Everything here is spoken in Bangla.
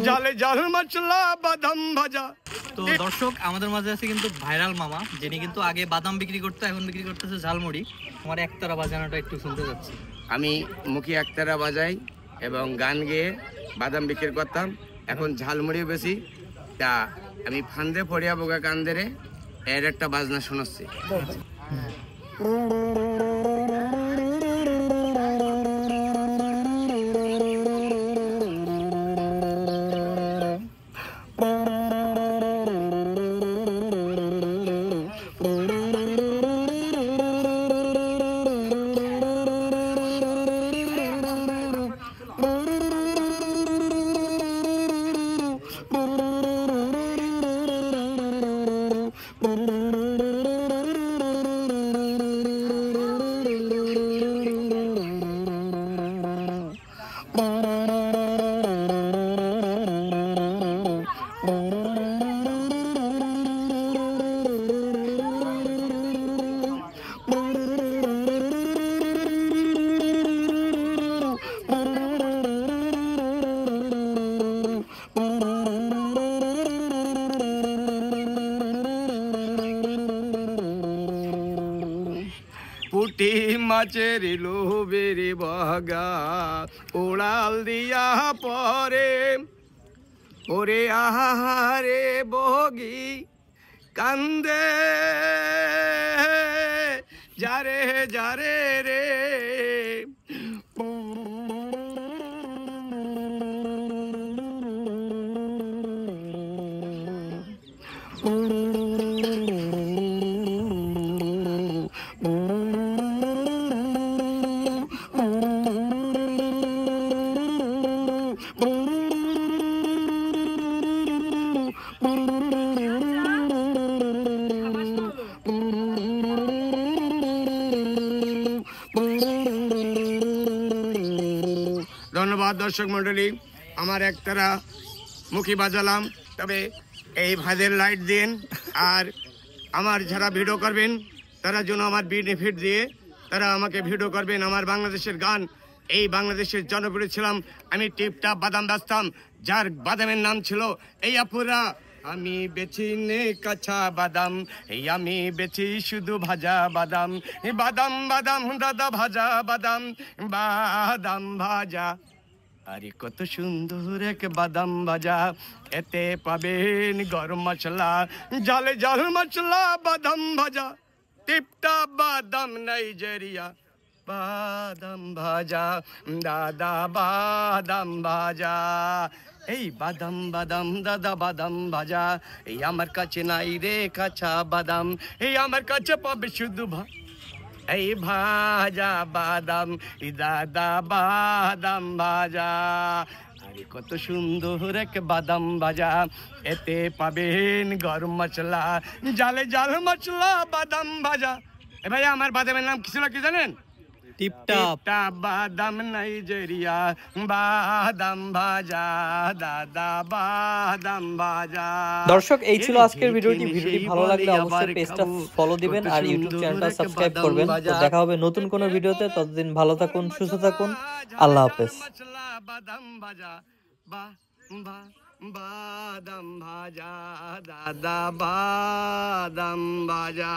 জালে জাল মশলা বাদাম ভাজা। তো দর্শক আমাদের মাঝে আছে কিন্তু ভাইরাল মামা, যিনি কিন্তু আগে বাদাম বিক্রি করতো, এখন বিক্রি করতেছে ঝালমুড়ি। আমার একতারা বাজানোটা একটু শুনতে যাচ্ছি। আমি মুখী একতারা বাজাই এবং গান গেয়ে বাদাম বিক্রি করতাম, এখন ঝালমুড়িও বেশি। তা আমি ফান্দে পড়িয়া বোকা কান্দেরে এর একটা বাজনা শোনাচ্ছি। পুটি মাছের লোভের বগা উড়াল দিয়া পরে, ওরে আহারে বগি কান্দে যারে যারে রে। ধন্যবাদ দর্শক মন্ডলী, আমার একতারা মুখী বাজালাম। তবে এই ভাইদের লাইট দিন, আর আমার যারা ভিডিও করবেন তারা যেন আমার বেনিফিট দিয়ে তারা আমাকে ভিডিও করবেন। আমার বাংলাদেশের গান, এই বাংলাদেশের জনপ্রিয় ছিলাম আমি। টিপটাপ বাদাম বেচতাম, যার বাদামের নাম ছিল এই আপুরা। আমি বেচি নে কাঁচা বাদাম, এই আমি বেচি শুধু ভাজা বাদাম। বাদাম বাদাম দাদা ভাজা বাদাম, বাদাম ভাজা। আরে কত সুন্দর এক বাদাম ভাজা, এতে পাবেন গরম মশলা, জালে জাল মশলা বাদাম ভাজা। টিপটাপ বাদাম নাইজেরিয়া, বাদাম ভাজা দাদা বাদাম ভাজা। এই বাদাম বাদাম দাদা বাদাম ভাজা, এই আমার কাছে নাই রে কাঁচা বাদাম, এই আমার কাছে পাবে শুধু এই ভাজা বাদাম, দাদা বাদাম ভাজা। আরে কত সুন্দর এক বাদাম ভাজা, এতে পাবেন গরম মশলা, জালে জাল মশলা বাদাম ভাজা। এ ভাই আমার বাদামের নাম কি ছিল কি জানেন? টিপটাপ বাদাম নাইজেরিয়া, বাদাম ভাজা দাদা বাদাম ভাজা। দর্শক এই ছিল আজকের ভিডিওটি। ভালো লাগলে অবশ্যই পেজটা ফলো দিবেন আর ইউটিউব চ্যানেলটা সাবস্ক্রাইব করবেন। তো দেখা হবে নতুন কোনো ভিডিওতে, ততদিন ভালো থাকুন, সুস্থ থাকুন, আল্লাহ হাফেজ। বাদাম ভাজা বাদাম ভাজা দাদা বাদাম ভাজা।